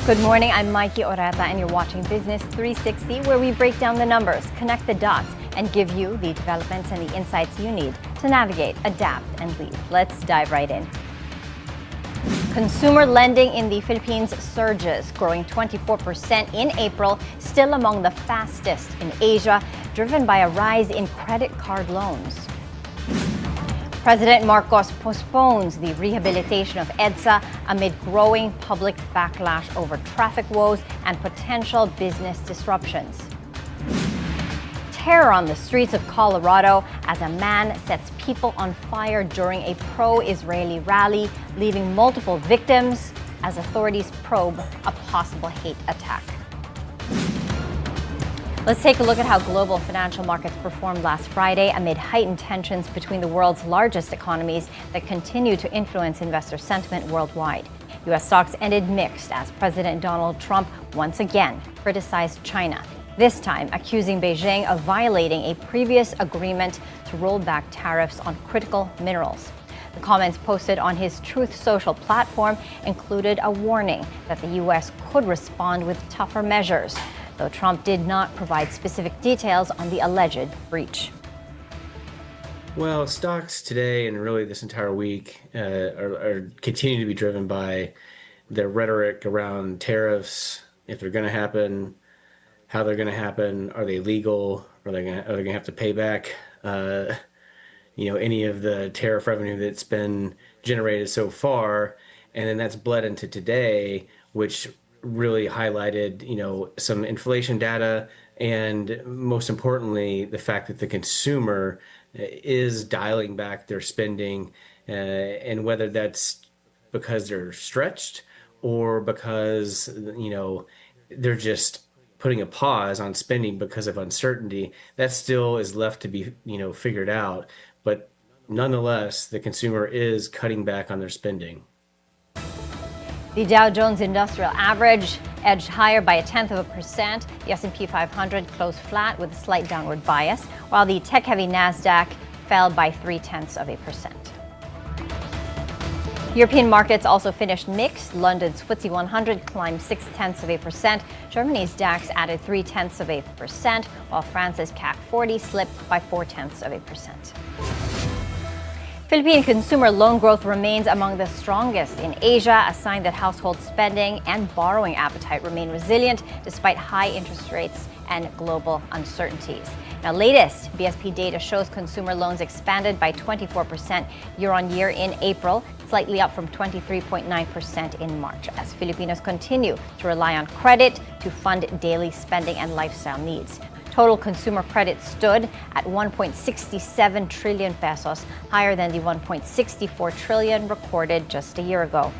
Good morning, I'm Maiki Oreta and you're watching Business 360, where we break down the numbers, connect the dots, and give you the developments and the insights you need to navigate, adapt, and lead. Let's dive right in. Consumer lending in the Philippines surges, growing 24% in April, still among the fastest in Asia, driven by a rise in credit card loans. President Marcos postpones the rehabilitation of EDSA amid growing public backlash over traffic woes and potential business disruptions. Terror on the streets of Colorado as a man sets people on fire during a pro-Israeli rally, leaving multiple victims as authorities probe a possible hate attack. Let's take a look at how global financial markets performed last Friday amid heightened tensions between the world's largest economies that continue to influence investor sentiment worldwide. U.S. stocks ended mixed as President Donald Trump once again criticized China, this time accusing Beijing of violating a previous agreement to roll back tariffs on critical minerals. The comments posted on his Truth Social platform included a warning that the U.S. could respond with tougher measures, though Trump did not provide specific details on the alleged breach. Well, stocks today and really this entire week are continue to be driven by the rhetoric around tariffs, if they're going to happen, how they're going to happen, are they legal, are they going to have to pay back any of the tariff revenue that's been generated so far. And then that's bled into today, which really highlighted, some inflation data, and most importantly, the fact that the consumer is dialing back their spending, and whether that's because they're stretched or because, they're just putting a pause on spending because of uncertainty, that still is left to be, figured out. But nonetheless, the consumer is cutting back on their spending. The Dow Jones Industrial Average edged higher by 0.1%. The S&P 500 closed flat with a slight downward bias, while the tech-heavy Nasdaq fell by 0.3%. European markets also finished mixed. London's FTSE 100 climbed 0.6%. Germany's DAX added 0.3%, while France's CAC 40 slipped by 0.4%. Philippine consumer loan growth remains among the strongest in Asia, a sign that household spending and borrowing appetite remain resilient despite high interest rates and global uncertainties. Now, latest BSP data shows consumer loans expanded by 24% year-on-year in April, slightly up from 23.9% in March, as Filipinos continue to rely on credit to fund daily spending and lifestyle needs. Total consumer credit stood at 1.67 trillion pesos, higher than the 1.64 trillion recorded just a year ago.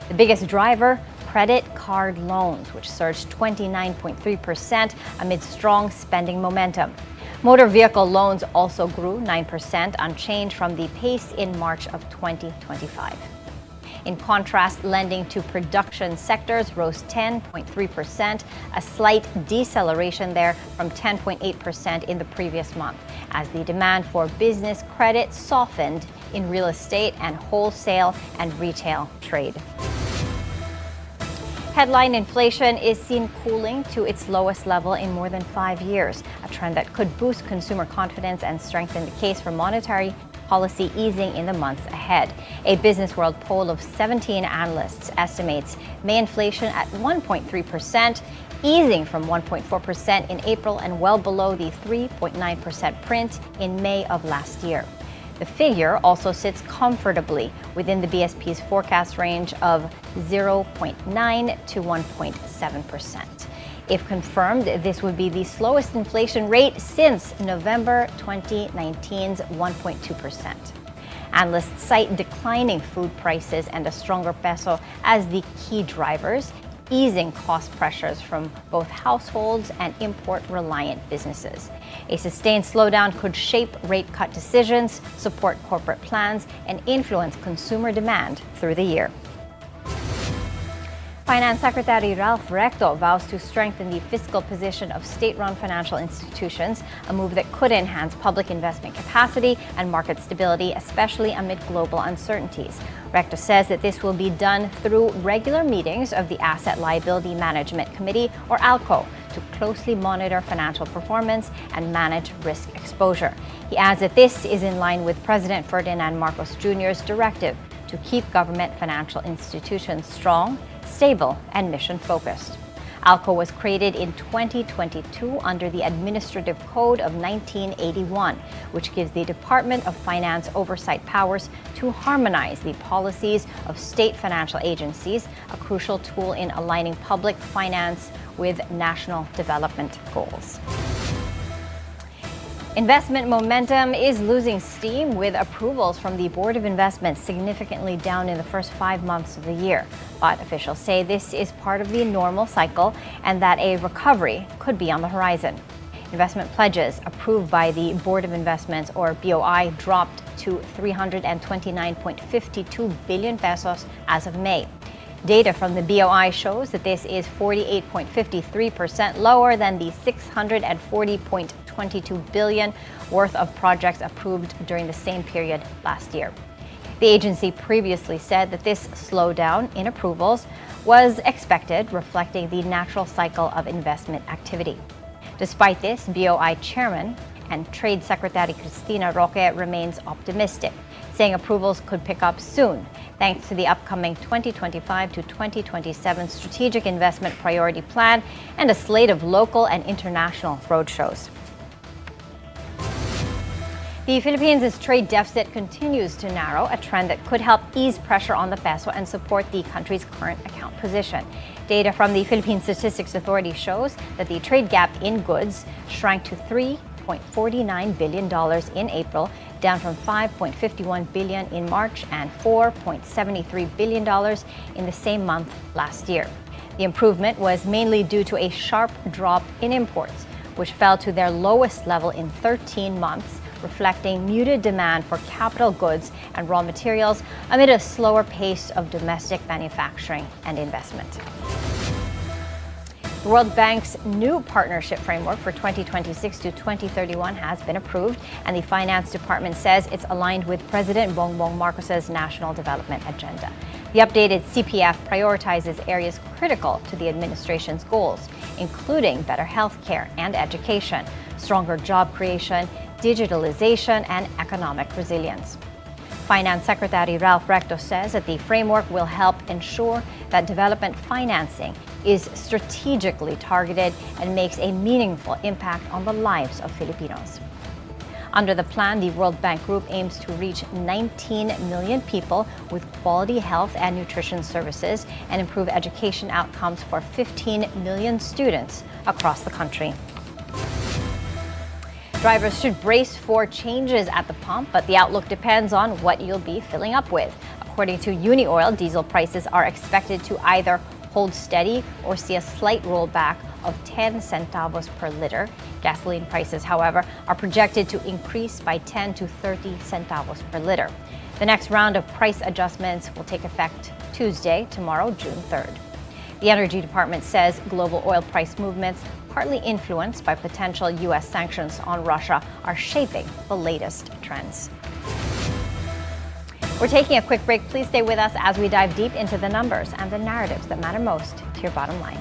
The biggest driver, credit card loans, which surged 29.3% amid strong spending momentum. Motor vehicle loans also grew 9%, unchanged from the pace in March of 2025. In contrast, lending to production sectors rose 10.3%, a slight deceleration there from 10.8% in the previous month, as the demand for business credit softened in real estate and wholesale and retail trade. Headline inflation is seen cooling to its lowest level in more than 5 years, a trend that could boost consumer confidence and strengthen the case for monetary policy easing in the months ahead. A Business World poll of 17 analysts estimates May inflation at 1.3%, easing from 1.4% in April and well below the 3.9% print in May of last year. The figure also sits comfortably within the BSP's forecast range of 0.9 to 1.7%. If confirmed, this would be the slowest inflation rate since November 2019's 1.2%. Analysts cite declining food prices and a stronger peso as the key drivers, easing cost pressures from both households and import-reliant businesses. A sustained slowdown could shape rate cut decisions, support corporate plans, and influence consumer demand through the year. Finance Secretary Ralph Recto vows to strengthen the fiscal position of state-run financial institutions, a move that could enhance public investment capacity and market stability, especially amid global uncertainties. Recto says that this will be done through regular meetings of the Asset Liability Management Committee, or ALCO, to closely monitor financial performance and manage risk exposure. He adds that this is in line with President Ferdinand Marcos Jr.'s directive to keep government financial institutions strong, stable, and mission-focused. ALCO was created in 2022 under the Administrative Code of 1981, which gives the Department of Finance oversight powers to harmonize the policies of state financial agencies, a crucial tool in aligning public finance with national development goals. Investment momentum is losing steam, with approvals from the Board of Investment significantly down in the first 5 months of the year. But officials say this is part of the normal cycle and that a recovery could be on the horizon. Investment pledges approved by the Board of Investments, or BOI, dropped to 329.52 billion pesos as of May. Data from the BOI shows that this is 48.53% lower than the 640.22 billion worth of projects approved during the same period last year. The agency previously said that this slowdown in approvals was expected, reflecting the natural cycle of investment activity. Despite this, BOI Chairman and Trade Secretary Cristina Roque remains optimistic, saying approvals could pick up soon, thanks to the upcoming 2025 to 2027 Strategic Investment Priority Plan and a slate of local and international roadshows. The Philippines' trade deficit continues to narrow, a trend that could help ease pressure on the peso and support the country's current account position. Data from the Philippine Statistics Authority shows that the trade gap in goods shrank to $3.49 billion in April, down from $5.51 billion in March and $4.73 billion in the same month last year. The improvement was mainly due to a sharp drop in imports, which fell to their lowest level in 13 months, reflecting muted demand for capital goods and raw materials amid a slower pace of domestic manufacturing and investment. The World Bank's new partnership framework for 2026 to 2031 has been approved, and the Finance Department says it's aligned with President Bongbong Marcos's national development agenda. The updated CPF prioritizes areas critical to the administration's goals, including better health care and education, stronger job creation, digitalization, and economic resilience. Finance Secretary Ralph Recto says that the framework will help ensure that development financing is strategically targeted and makes a meaningful impact on the lives of Filipinos. Under the plan, the World Bank Group aims to reach 19 million people with quality health and nutrition services and improve education outcomes for 15 million students across the country. Drivers should brace for changes at the pump, but the outlook depends on what you'll be filling up with. According to Unioil, diesel prices are expected to either hold steady or see a slight rollback of 10 centavos per liter. Gasoline prices, however, are projected to increase by 10 to 30 centavos per liter. The next round of price adjustments will take effect Tuesday, tomorrow, June 3rd. The Energy Department says global oil price movements, partly influenced by potential U.S. sanctions on Russia, are shaping the latest trends. We're taking a quick break. Please stay with us as we dive deep into the numbers and the narratives that matter most to your bottom line.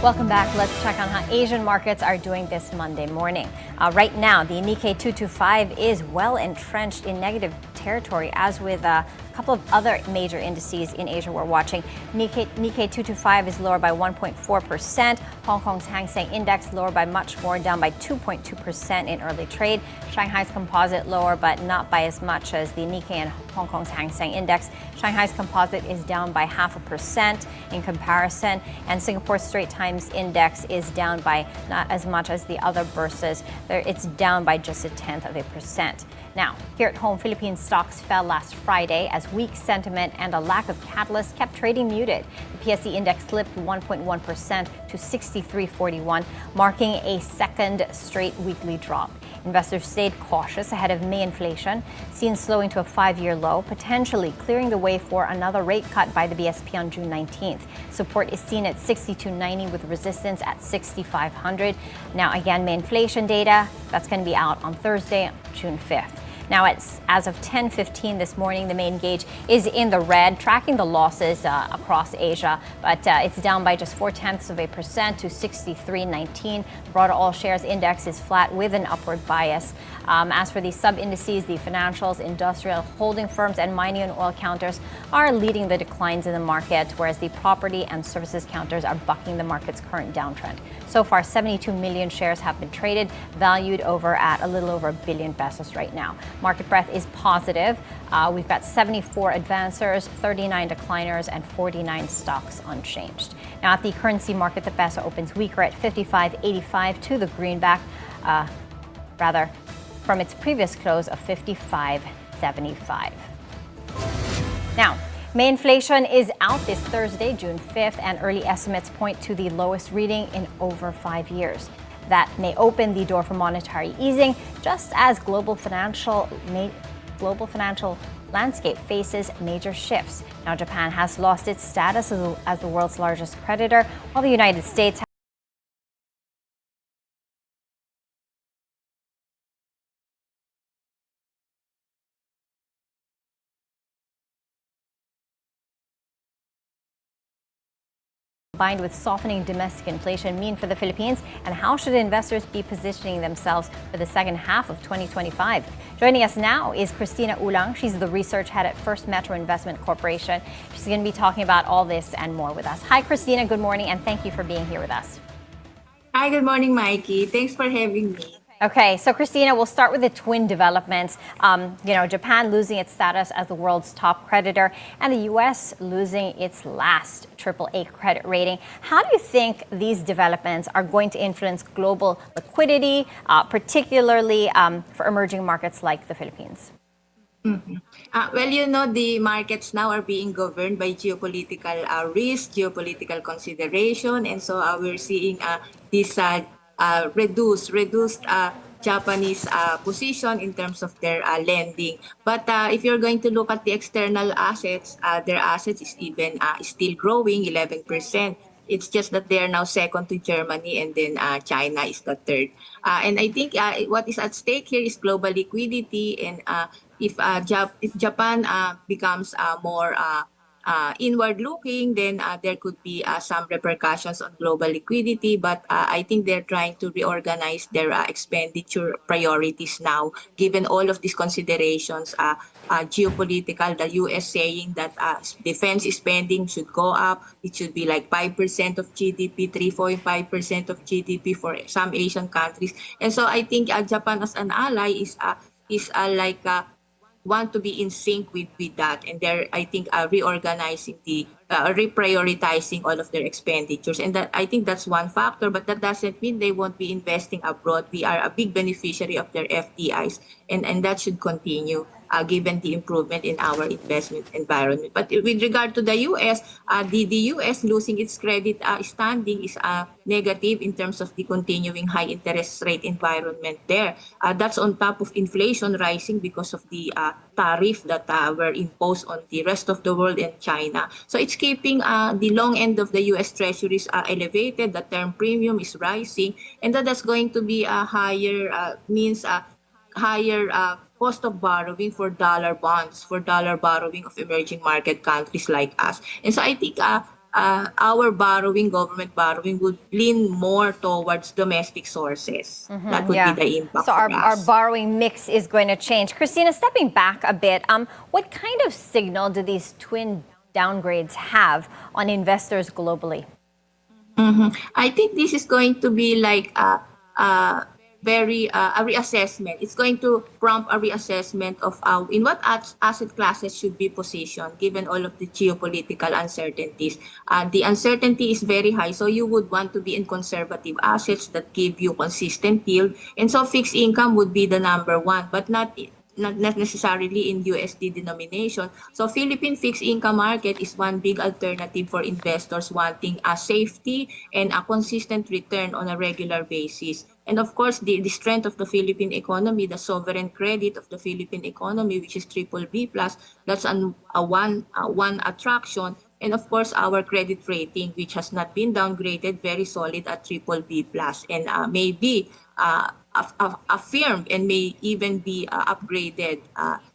Welcome back. Let's check on how Asian markets are doing this Monday morning. Right now, the Nikkei 225 is well entrenched in negative territory, as with a couple of other major indices in Asia we're watching. Nikkei 225 is lower by 1.4%. Hong Kong's Hang Seng Index lower by much more, down by 2.2% in early trade. Shanghai's Composite lower, but not by as much as the Nikkei and Hong Kong's Hang Seng Index. Shanghai's Composite is down by 0.5% in comparison, and Singapore's Straits Times Index is down by not as much as the other bourses. It's down by just 0.1%. Now, here at home, Philippine stocks fell last Friday as weak sentiment and a lack of catalyst kept trading muted. The PSE index slipped 1.1% to 63.41, marking a second straight weekly drop. Investors stayed cautious ahead of May inflation, seen slowing to a 5-year low, potentially clearing the way for another rate cut by the BSP on June 19th. Support is seen at 62.90 with resistance at 6500. Now again, May inflation data, that's going to be out on Thursday, June 5th. Now, as of 10:15 this morning, the main gauge is in the red, tracking the losses across Asia, but it's down by just 0.4% to 63.19. Broader all shares index is flat with an upward bias. As for the sub-indices, the financials, industrial holding firms, and mining and oil counters are leading the declines in the market, whereas the property and services counters are bucking the market's current downtrend. So far, 72 million shares have been traded, valued over at a little over 1 billion pesos right now. Market breadth is positive. We've got 74 advancers, 39 decliners, and 49 stocks unchanged. Now, at the currency market, the peso opens weaker at 55.85 to the greenback, from its previous close of 55.75. Now, May inflation is out this Thursday, June 5th, and early estimates point to the lowest reading in over 5 years. That may open the door for monetary easing, just as global financial landscape faces major shifts. Now, Japan has lost its status as the world's largest creditor, while the United States combined with softening domestic inflation mean for the Philippines, and how should investors be positioning themselves for the second half of 2025? Joining us now is Christina Ulang. She's the research head at First Metro Investment Corporation. She's going to be talking about all this and more with us. Hi, Christina. Good morning, and thank you for being here with us. Hi, good morning, Maiki. Thanks for having me. Okay, so Christina, we'll start with the twin developments. Japan losing its status as the world's top creditor, and the U.S. losing its last AAA credit rating. How do you think these developments are going to influence global liquidity, particularly for emerging markets like the Philippines? Mm-hmm. The markets now are being governed by geopolitical risk, geopolitical consideration, and so we're seeing this reduced Japanese position in terms of their lending. But if you're going to look at the external assets, their assets is even still growing 11%. It's just that they are now second to Germany, and then China is the third. And I think what is at stake here is global liquidity, and if Japan becomes more inward-looking, then there could be some repercussions on global liquidity. But I think they're trying to reorganize their expenditure priorities now, given all of these considerations. Geopolitical, the U.S. saying that defense spending should go up. It should be like 5% of GDP, 3.5% of GDP for some Asian countries. And so I think Japan as an ally is want to be in sync with that, and they're, I think, reorganizing reprioritizing all of their expenditures, and that, I think, that's one factor. But that doesn't mean they won't be investing abroad. We are a big beneficiary of their FDIs, and that should continue given the improvement in our investment environment. But with regard to the U.S., the U.S. losing its credit standing is negative in terms of the continuing high interest rate environment there. That's on top of inflation rising because of the tariff that were imposed on the rest of the world and China. So it's keeping the long end of the U.S. Treasuries elevated. The term premium is rising, and that's going to be a higher higher cost of borrowing for dollar bonds, for dollar borrowing of emerging market countries like us. And so I think our borrowing, government borrowing, would lean more towards domestic sources. Mm-hmm, that would be the impact. So our borrowing mix is going to change. Christina, stepping back a bit, what kind of signal do these twin downgrades have on investors globally? Mm-hmm. I think this is going to be like very a reassessment. It's going to prompt a reassessment of in what asset classes should be positioned given all of the geopolitical uncertainties. The uncertainty is very high, so you would want to be in conservative assets that give you consistent yield. And so fixed income would be the number one, but not necessarily in USD denomination. So Philippine fixed income market is one big alternative for investors wanting a safety and a consistent return on a regular basis. And of course, the strength of the Philippine economy, the sovereign credit of the Philippine economy, which is triple B plus, that's one attraction. And of course, our credit rating, which has not been downgraded, very solid at triple B plus, and maybe affirmed and may even be upgraded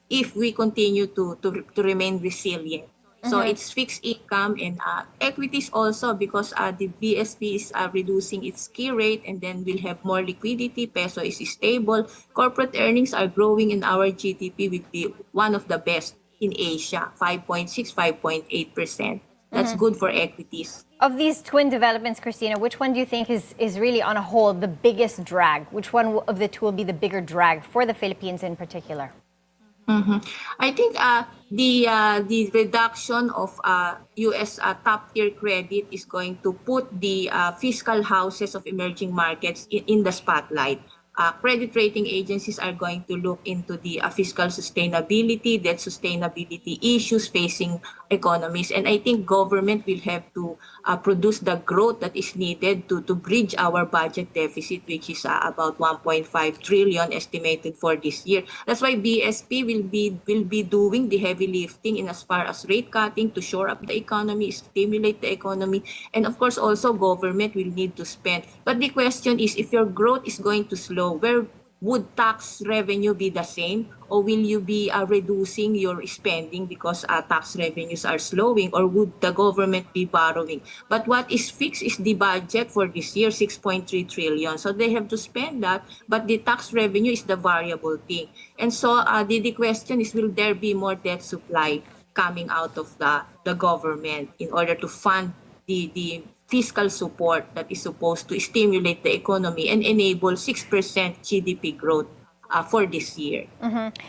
if we continue to remain resilient. So it's fixed income and equities also because the BSP is reducing its key rate and then we'll have more liquidity. Peso is stable. Corporate earnings are growing and our GDP will be one of the best in Asia, 5.6, 5.8%. That's good for equities. Of these twin developments, Christina, which one do you think is really on a whole the biggest drag? Which one of the two will be the bigger drag for the Philippines in particular? I think the reduction of U.S. Top tier credit is going to put the fiscal houses of emerging markets in the spotlight. Credit rating agencies are going to look into the fiscal sustainability, debt sustainability issues facing economies. And I think government will have to produce the growth that is needed to bridge our budget deficit, which is about 1.5 trillion estimated for this year. That's why BSP will be doing the heavy lifting in as far as rate cutting to shore up the economy, stimulate the economy. And of course, also government will need to spend. But the question is, if your growth is going to slow, where would tax revenue be the same, or will you be reducing your spending because tax revenues are slowing, or would the government be borrowing? But what is fixed is the budget for this year, 6.3 trillion. So they have to spend that, but the tax revenue is the variable thing. And so the question is, will there be more debt supply coming out of the government in order to fund the fiscal support that is supposed to stimulate the economy and enable 6% GDP growth for this year.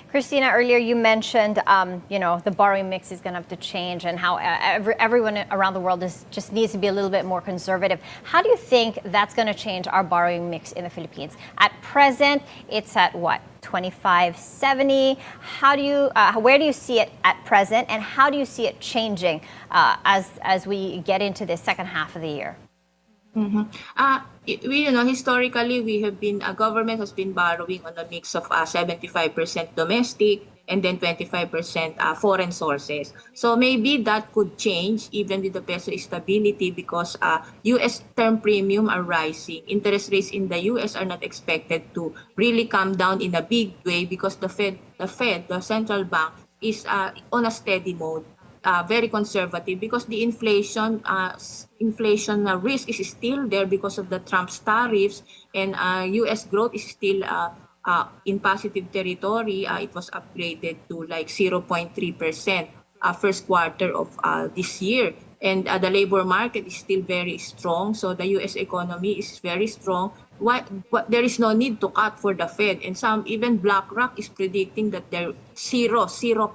Christina, earlier you mentioned, the borrowing mix is going to have to change and how everyone around the world just needs to be a little bit more conservative. How do you think that's going to change our borrowing mix in the Philippines? At present, it's at what? 25-70. Where do you see it at present, and how do you see it changing as we get into the second half of the year? Historically, we have been, government has been borrowing on a mix of 75% domestic and then 25% foreign sources. So maybe that could change even with the peso stability because U.S. term premium are rising. Interest rates in the U.S. are not expected to really come down in a big way because the central bank, is on a steady mode. Very conservative because the inflation risk is still there because of the Trump's tariffs, and U.S. growth is still in positive territory. It was upgraded to like 0.3% first quarter of this year, and the labor market is still very strong. So the U.S. economy is very strong. There is no need to cut for the Fed, and even BlackRock is predicting that there zero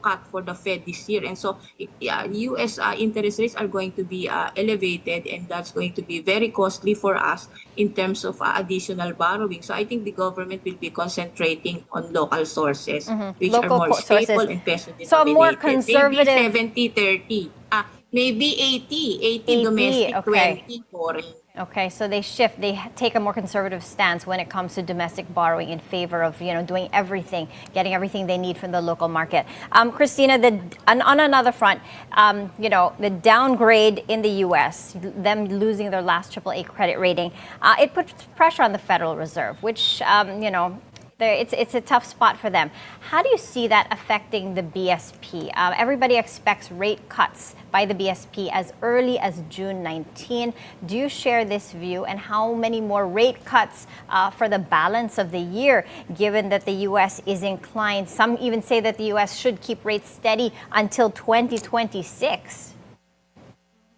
cut for the Fed this year, and so U.S. Interest rates are going to be elevated, and that's going to be very costly for us in terms of additional borrowing. So I think the government will be concentrating on local sources, which Local are more stable sources. and peso denominated. So more conservative. Maybe 70-30. Maybe 80 domestic, okay. 20 foreign. Okay, so they take a more conservative stance when it comes to domestic borrowing in favor of, doing everything, getting everything they need from the local market. Christina, on another front, the downgrade in the U.S., them losing their last AAA credit rating, it puts pressure on the Federal Reserve, which, it's a tough spot for them. How do you see that affecting the BSP? Everybody expects rate cuts by the BSP as early as June 19. Do you share this view, and how many more rate cuts for the balance of the year, given that the U.S. is inclined? Some even say that the U.S. should keep rates steady until 2026.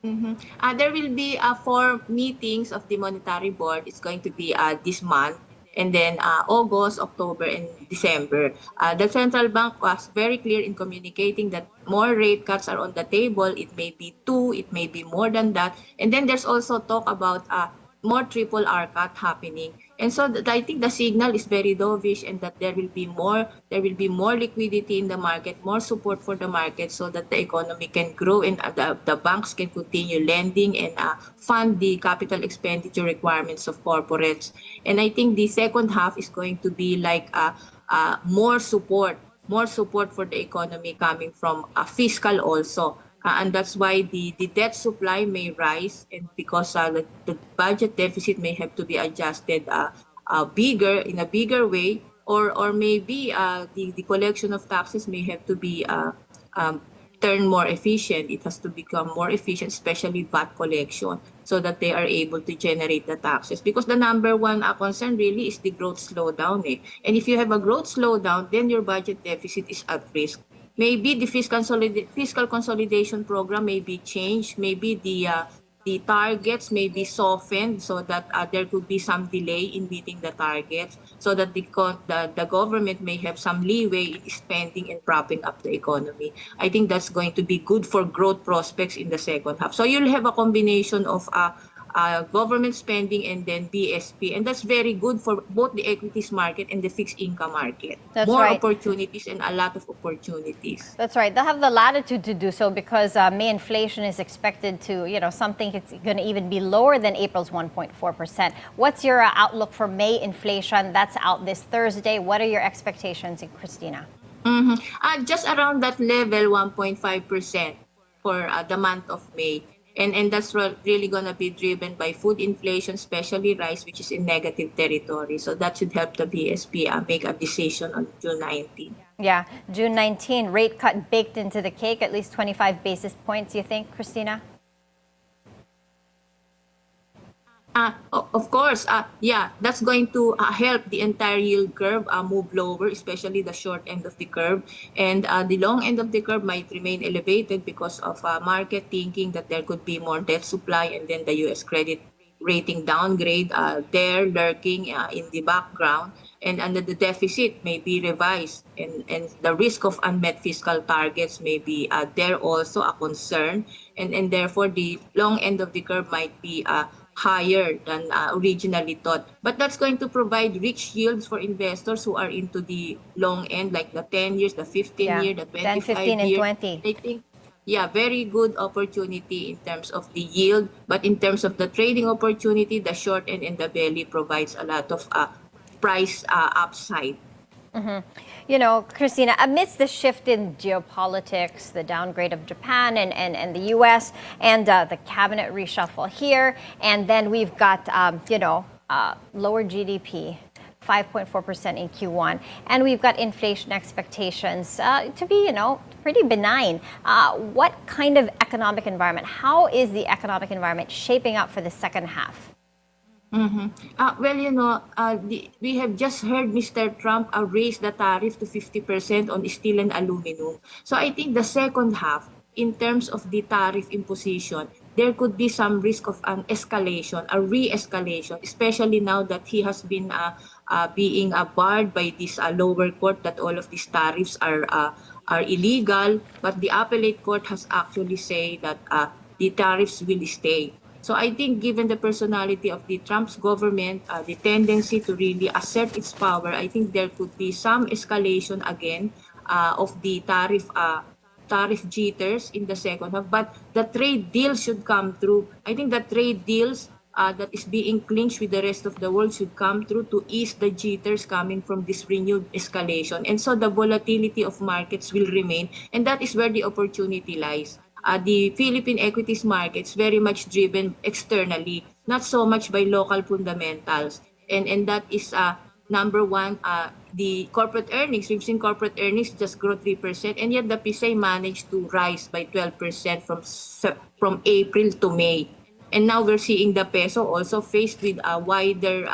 There will be 4 meetings of the Monetary Board. It's going to be this month. and then August, October, and December. The central bank was very clear in communicating that more rate cuts are on the table. It may be two, it may be more than that. And then there's also talk about more triple R cut happening. And so I think the signal is very dovish, and that there will be more liquidity in the market, more support for the market, so that the economy can grow, and the banks can continue lending and fund the capital expenditure requirements of corporates. And I think the second half is going to be like more support for the economy coming from fiscal also. And that's why the debt supply may rise, and because the budget deficit may have to be adjusted bigger in a bigger way, or maybe the collection of taxes may have to be um, turned more efficient. It has to become more efficient, especially VAT collection, so that they are able to generate the taxes. Because the number one concern really is the growth slowdown. And if you have a growth slowdown, then your budget deficit is at risk. Maybe the fiscal consolidation program may be changed. Maybe the targets may be softened, so that there could be some delay in meeting the targets, so that the government may have some leeway in spending and propping up the economy. I think that's going to be good for growth prospects in the second half. So you'll have a combination of government spending and then BSP. And that's very good for both the equities market and the fixed income market. That's More right. opportunities and a lot of opportunities. That's right. They'll have the latitude to do so because May inflation is expected to, something it's going to even be lower than April's 1.4%. What's your outlook for May inflation? That's out this Thursday. What are your expectations, Christina? Just around that level, 1.5% for the month of May. And that's really going to be driven by food inflation, especially rice, which is in negative territory. So that should help the BSP make a decision on June 19. Yeah, June 19, rate cut baked into the cake, at least 25 basis points, you think, Christina? Of course, yeah, that's going to help the entire yield curve move lower, especially the short end of the curve. And the long end of the curve might remain elevated because of market thinking that there could be more debt supply, and then the U.S. credit rating downgrade there lurking in the background. And the deficit may be revised, and the risk of unmet fiscal targets may be there also a concern. And therefore, the long end of the curve might be higher than originally thought. But that's going to provide rich yields for investors who are into the long end, like the 10 years, the 15 year, the 10, 25 15, and year. 20. I think, yeah, very good opportunity in terms of the yield. But in terms of the trading opportunity, the short end and the belly provides a lot of price upside. Christina, amidst the shift in geopolitics, the downgrade of Japan and the U.S., and the cabinet reshuffle here, and then we've got, lower GDP, 5.4% in Q1, and we've got inflation expectations to be, pretty benign. What kind of economic environment, how is the economic environment shaping up for the second half? We have just heard Mr. Trump raise the tariff to 50% on steel and aluminum. So I think the second half, in terms of the tariff imposition, there could be some risk of an escalation, a re-escalation, especially now that he has been being barred by this lower court that all of these tariffs are illegal. But the appellate court has actually said that the tariffs will stay. So I think given the personality of the Trump's government, the tendency to really assert its power, I think there could be some escalation again of the tariff jitters in the second half. But the trade deals should come through. I think the trade deals that is being clinched with the rest of the world should come through to ease the jitters coming from this renewed escalation. And so the volatility of markets will remain, and that is where the opportunity lies. The Philippine equities markets very much driven externally, not so much by local fundamentals. And that is number one, the corporate earnings. We've seen corporate earnings just grow 3%, and yet the PISA managed to rise by 12% from April to May. And now we're seeing the peso also faced with a wider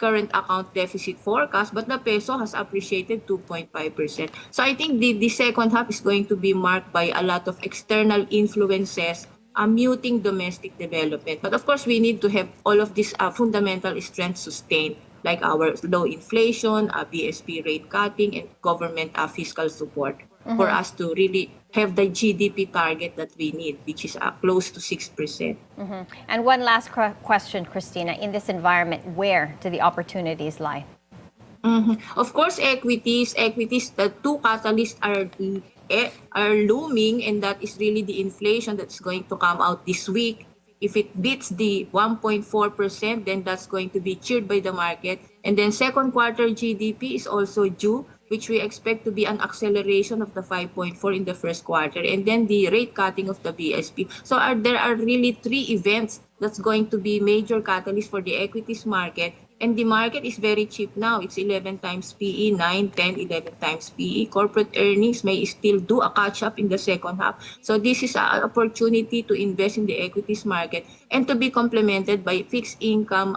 current account deficit forecast, but the peso has appreciated 2.5%. So I think the second half is going to be marked by a lot of external influences, muting domestic development. But of course, we need to have all of these fundamental strengths sustained like our low inflation, BSP rate cutting, and government fiscal support for us to really have the GDP target that we need, which is close to 6%. And one last question, Christina. In this environment, where do the opportunities lie? Of course, equities. The two catalysts are looming, and that is really the inflation that's going to come out this week. If it beats the 1.4%, then that's going to be cheered by the market. And then second quarter GDP is also due, which we expect to be an acceleration of the 5.4 in the first quarter, and then the rate cutting of the BSP. So there are really three events that's going to be major catalysts for the equities market. And the market is very cheap now. It's 11 times PE, 9, 10, 11 times PE. Corporate earnings may still do a catch-up in the second half. So this is an opportunity to invest in the equities market and to be complemented by fixed income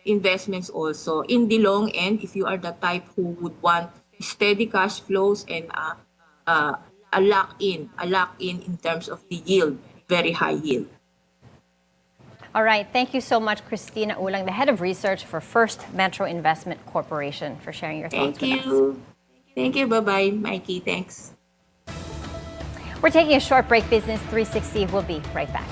investments also. In the long end, if you are the type who would want steady cash flows and a lock-in in terms of the yield, very high yield. All right. Thank you so much, Christina Ulang, the head of research for First Metro Investment Corporation, for sharing your thoughts with us. Thank you. Bye-bye, Mikey. Thanks. We're taking a short break. Business 360 will be right back.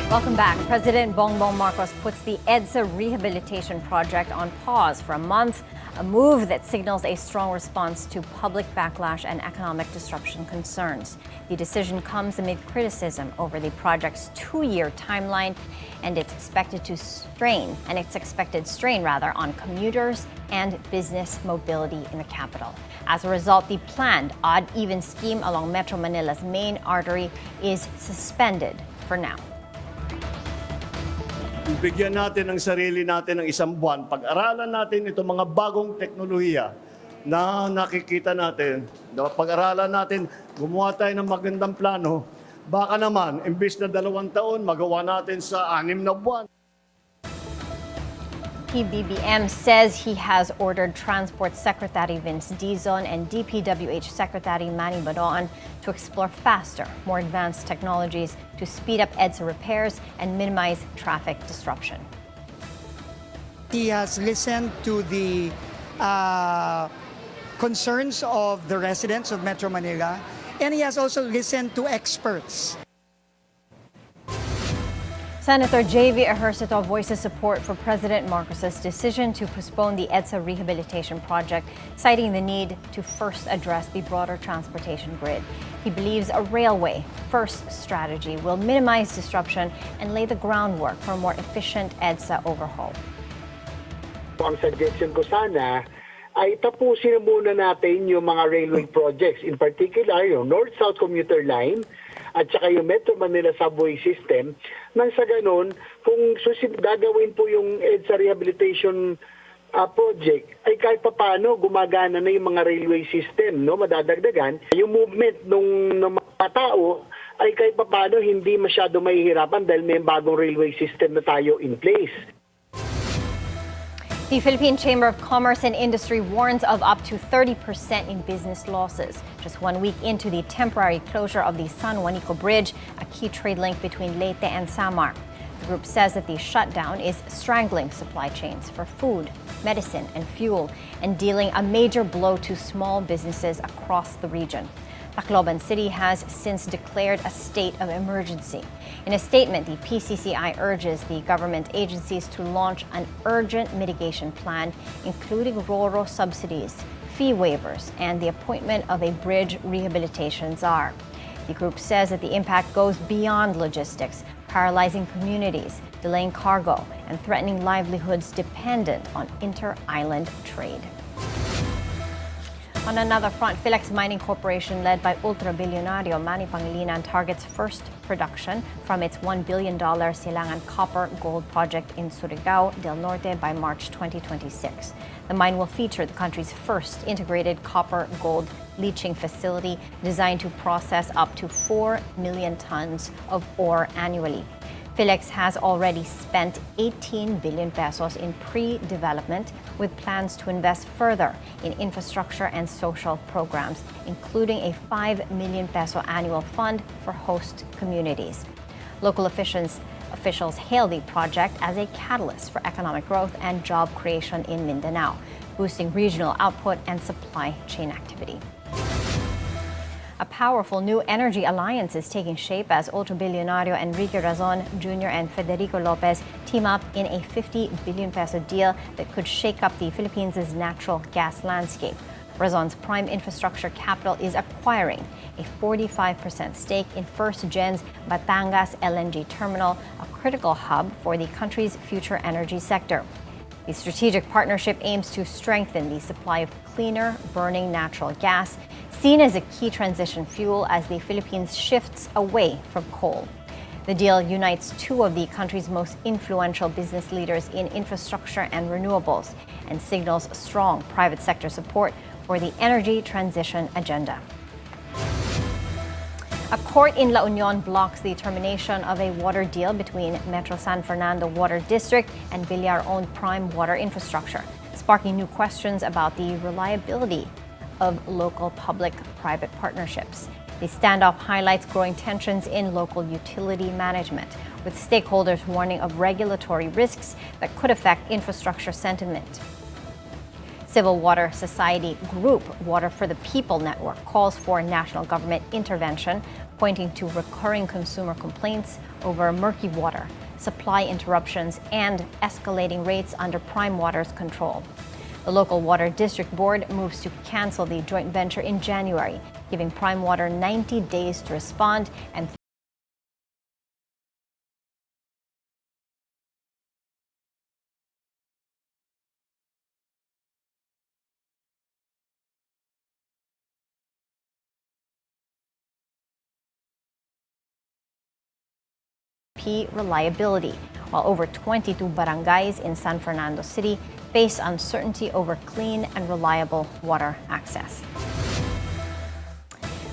Welcome back. President Bongbong Marcos puts the EDSA rehabilitation project on pause for a month, a move that signals a strong response to public backlash and economic disruption concerns. The decision comes amid criticism over the project's 2-year timeline and its expected strain on commuters and business mobility in the capital. As a result, the planned odd-even scheme along Metro Manila's main artery is suspended for now. Bigyan natin ang sarili natin ng isang buwan. Pag-aralan natin itong mga bagong teknolohiya na nakikita natin. Pag-aralan natin, gumawa tayo ng magandang plano. Baka naman, imbis na 2 taon, magawa natin sa 6 na buwan. PBBM says he has ordered Transport Secretary Vince Dizon and DPWH Secretary Manny Badoan to explore faster, more advanced technologies to speed up EDSA repairs and minimize traffic disruption. He has listened to the concerns of the residents of Metro Manila, and he has also listened to experts. Senator J.V. Ejercito voices support for President Marcos's decision to postpone the EDSA rehabilitation project, citing the need to first address the broader transportation grid. He believes a railway-first strategy will minimize disruption and lay the groundwork for a more efficient EDSA overhaul. Ang suggestion ko sana ay tapusin muna natin yung mga railway projects, in particular yung North-South Commuter Line at saka yung Metro Manila Subway System, nang sa ganun, kung gagawin po yung EDSA rehabilitation project, ay kahit paano gumagana na yung mga railway system, no? Madadagdagan. Yung movement ng mga tao ay kahit paano hindi masyado mahihirapan dahil may bagong railway system na tayo in place. The Philippine Chamber of Commerce and Industry warns of up to 30% in business losses, just 1 week into the temporary closure of the San Juanico Bridge, a key trade link between Leyte and Samar. The group says that the shutdown is strangling supply chains for food, medicine, and fuel, and dealing a major blow to small businesses across the region. Tacloban City has since declared a state of emergency. In a statement, the PCCI urges the government agencies to launch an urgent mitigation plan, including RORO subsidies, fee waivers, and the appointment of a bridge rehabilitation czar. The group says that the impact goes beyond logistics, paralyzing communities, delaying cargo, and threatening livelihoods dependent on inter-island trade. On another front, Philex Mining Corporation, led by ultra-billionario Manny Pangilinan, targets first production from its $1 billion Silangan copper-gold project in Surigao del Norte by March 2026. The mine will feature the country's first integrated copper-gold leaching facility designed to process up to 4 million tons of ore annually. Philex has already spent 18 billion pesos in pre-development, with plans to invest further in infrastructure and social programs, including a 5 million peso annual fund for host communities. Local officials hail the project as a catalyst for economic growth and job creation in Mindanao, boosting regional output and supply chain activity. A powerful new energy alliance is taking shape as ultra-billionario Enrique Razon Jr. and Federico Lopez team up in a 50 billion peso deal that could shake up the Philippines' natural gas landscape. Razon's prime infrastructure capital is acquiring a 45% stake in First Gen's Batangas LNG terminal, a critical hub for the country's future energy sector. The strategic partnership aims to strengthen the supply of cleaner burning natural gas, seen as a key transition fuel as the Philippines shifts away from coal. The deal unites two of the country's most influential business leaders in infrastructure and renewables and signals strong private sector support for the energy transition agenda. A court in La Union blocks the termination of a water deal between Metro San Fernando Water District and Villar-owned Prime Water Infrastructure, sparking new questions about the reliability of local public-private partnerships. The standoff highlights growing tensions in local utility management, with stakeholders warning of regulatory risks that could affect infrastructure sentiment. Civil Water Society group Water for the People Network calls for national government intervention, pointing to recurring consumer complaints over murky water, supply interruptions, and escalating rates under Prime Water's control. The local water district board moves to cancel the joint venture in January, giving Prime Water 90 days to respond and reliability, while over 22 barangays in San Fernando City face uncertainty over clean and reliable water access.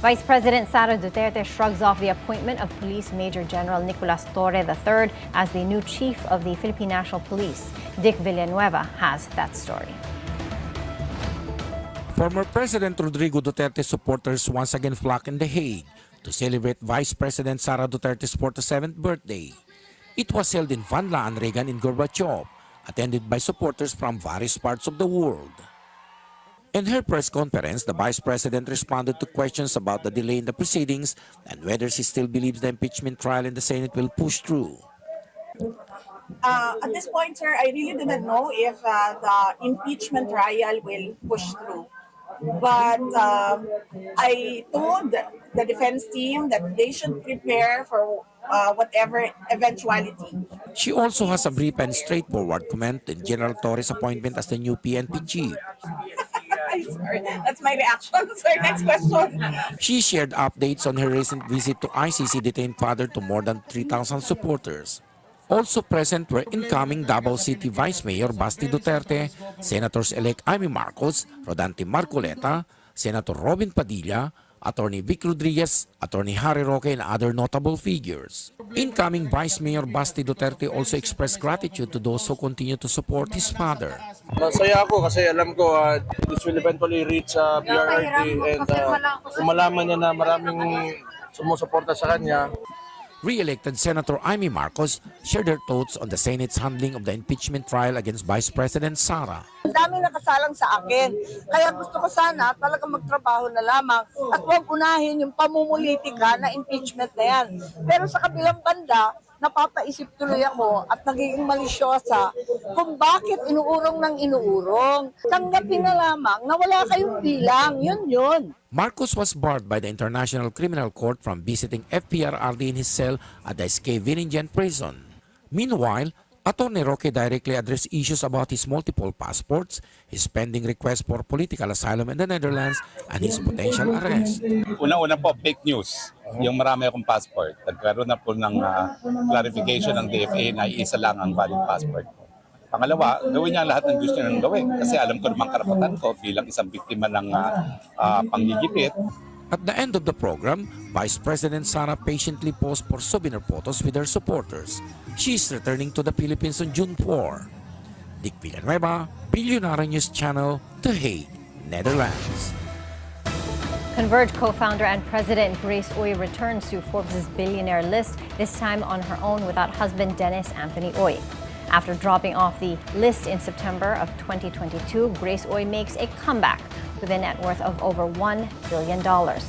Vice President Sara Duterte shrugs off the appointment of Police Major General Nicolas Torre III as the new chief of the Philippine National Police. Dick Villanueva has that story. Former President Rodrigo Duterte's supporters once again flocked in The Hague to celebrate Vice President Sara Duterte's 47th birthday. It was held in Van Laan Regan in Gorbachev, attended by supporters from various parts of the world. In her press conference, the Vice President responded to questions about the delay in the proceedings and whether she still believes the impeachment trial in the Senate will push through. At this point, sir, I really do not know if the impeachment trial will push through. But I told the defense team that they should prepare for whatever eventuality. She also has a brief and straightforward comment on General Torre's appointment as the new PNP chief. I'm sorry, that's my reaction. Sorry, next question. She shared updates on her recent visit to ICC detained father to more than 3,000 supporters. Also present were incoming Davao City Vice Mayor Basti Duterte, Senators-elect Amy Marcos, Rodante Marcoleta, Senator Robin Padilla, Attorney Vic Rodriguez, Attorney Harry Roque, and other notable figures. Incoming Vice Mayor Basti Duterte also expressed gratitude to those who continue to support his father. Masaya ako kasi alam ko this will eventually reach PRRD and kumalaman niya na maraming sumusuporta sa kanya. Re-elected Senator Amy Marcos shared her thoughts on the Senate's handling of the impeachment trial against Vice President Sara. Ang dami nakasalang sa akin. Kaya gusto ko sana talaga magtrabaho na lamang at huwag unahin yung pamumulitika na impeachment na yan. Pero sa kabilang banda, napapaisip tuloy ako at nagiging malisyosa kung bakit inuurong ng inuurong. Tanggapin na lamang na wala kayong bilang. Yun. Marcos was barred by the International Criminal Court from visiting FPRRD in his cell at the SK Viningen prison. Meanwhile, Attorney Roque directly addressed issues about his multiple passports, his pending request for political asylum in the Netherlands, and his potential arrest. Una-una po, fake news. Yung marami akong passport. Nagkaroon na po ng clarification ng DFA na isa lang ang valid passport ko. Pangalawa, gawin niya lahat ng gusto niyang gawin kasi alam ko namang karapatan ko bilang isang biktima ng panggigipit. At the end of the program, Vice President Sara patiently posed for souvenir photos with her supporters. She is returning to the Philippines on June 4. Dick Villanueva, Bilyonaryo News Channel, The Hague, Netherlands. Converge co-founder and president Grace Uy returns to Forbes' billionaire list, this time on her own without husband Dennis Anthony Uy. After dropping off the list in September of 2022, Grace Uy makes a comeback with a net worth of over $1 billion,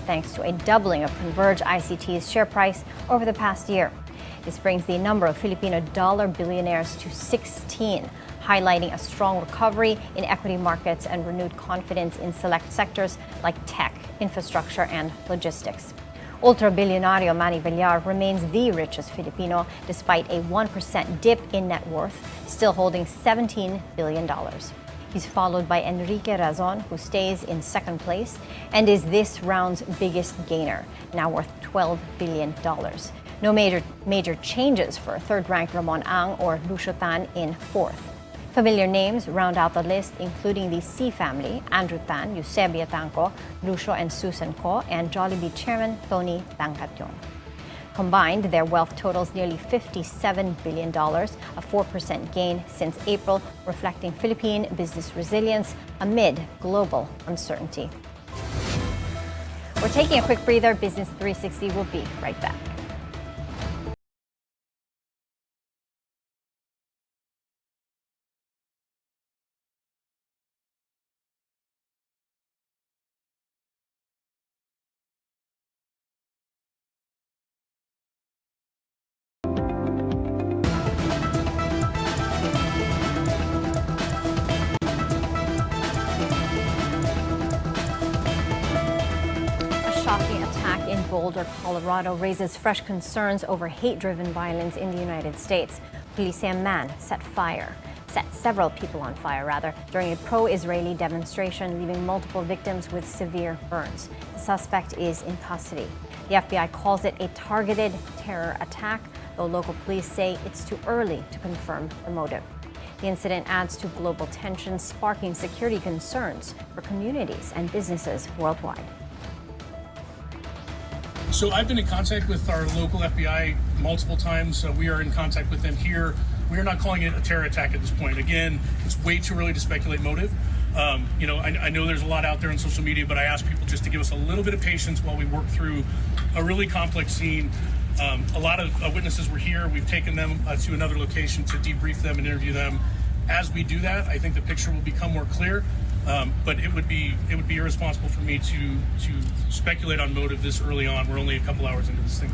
thanks to a doubling of Converge ICT's share price over the past year. This brings the number of Filipino dollar billionaires to 16, highlighting a strong recovery in equity markets and renewed confidence in select sectors like tech, infrastructure, and logistics. Ultra Bilyonaryo Manny Villar remains the richest Filipino despite a 1% dip in net worth, still holding $17 billion. He's followed by Enrique Razon, who stays in second place and is this round's biggest gainer, now worth $12 billion. No major changes for third-ranked Ramon Ang or Lucio Tan in fourth. Familiar names round out the list, including the C family, Andrew Tan, Eusebio Tanco, Lucio and Susan Ko, and Jollibee chairman Tony Tangcatyon. Combined, their wealth totals nearly $57 billion, a 4% gain since April, reflecting Philippine business resilience amid global uncertainty. We're taking a quick breather. Business 360 will be right back. Shocking attack in Boulder, Colorado raises fresh concerns over hate-driven violence in the United States. Police say a man set several people on fire during a pro-Israeli demonstration, leaving multiple victims with severe burns. The suspect is in custody. The FBI calls it a targeted terror attack, though local police say it's too early to confirm the motive. The incident adds to global tensions, sparking security concerns for communities and businesses worldwide. So I've been in contact with our local FBI multiple times. We are in contact with them here. We are not calling it a terror attack at this point. Again, it's way too early to speculate motive. I know there's a lot out there on social media, but I ask people just to give us a little bit of patience while we work through a really complex scene. A lot of witnesses were here. We've taken them to another location to debrief them and interview them. As we do that, I think the picture will become more clear. But it would be irresponsible for me to speculate on motive this early on. We're only a couple hours into this thing.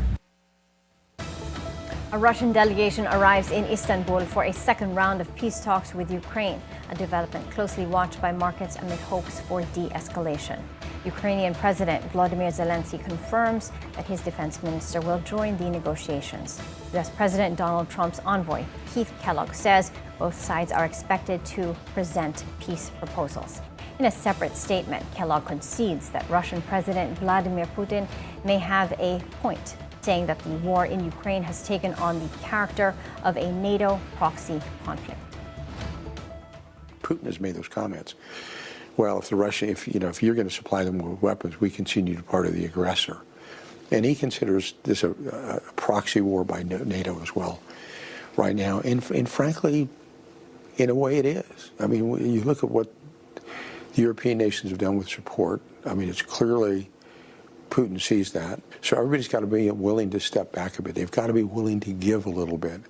A Russian delegation arrives in Istanbul for a second round of peace talks with Ukraine, a development closely watched by markets amid hopes for de-escalation. Ukrainian President Volodymyr Zelensky confirms that his defense minister will join the negotiations. U.S. President Donald Trump's envoy, Keith Kellogg, says both sides are expected to present peace proposals. In a separate statement, Kellogg concedes that Russian President Vladimir Putin may have a point, saying that the war in Ukraine has taken on the character of a NATO proxy conflict. Putin has made those comments. Well, if you're going to supply them with weapons, we continue to be part of the aggressor. And he considers this a proxy war by NATO as well right now. And frankly, in a way it is. I mean, you look at what the European nations have done with support. I mean, it's clearly Putin sees that. So everybody's got to be willing to step back a bit. They've got to be willing to give a little bit.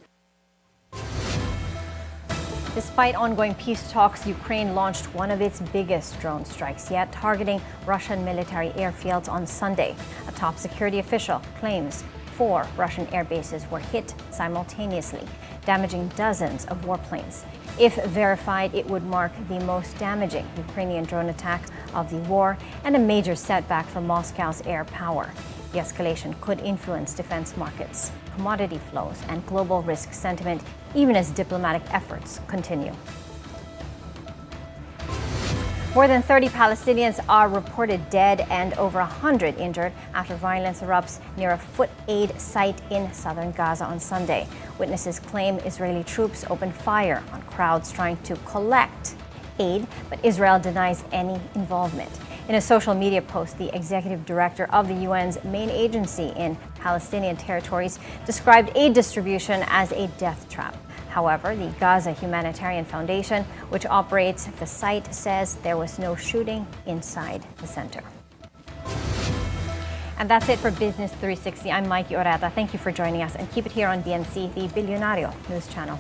Despite ongoing peace talks, Ukraine launched one of its biggest drone strikes yet, targeting Russian military airfields on Sunday. A top security official claims 4 Russian air bases were hit simultaneously, damaging dozens of warplanes. If verified, it would mark the most damaging Ukrainian drone attack of the war and a major setback for Moscow's air power. The escalation could influence defense markets. commodity flows and global risk sentiment, even as diplomatic efforts continue. More than 30 Palestinians are reported dead and over 100 injured after violence erupts near a food aid site in southern Gaza on Sunday. Witnesses claim Israeli troops opened fire on crowds trying to collect aid, but Israel denies any involvement. In a social media post, the executive director of the UN's main agency in Palestinian territories described aid distribution as a death trap. However, the Gaza Humanitarian Foundation, which operates the site, says there was no shooting inside the center. And that's it for Business 360. I'm Maiki Oreta. Thank you for joining us, and keep it here on BNC, the Bilyonaryo news channel.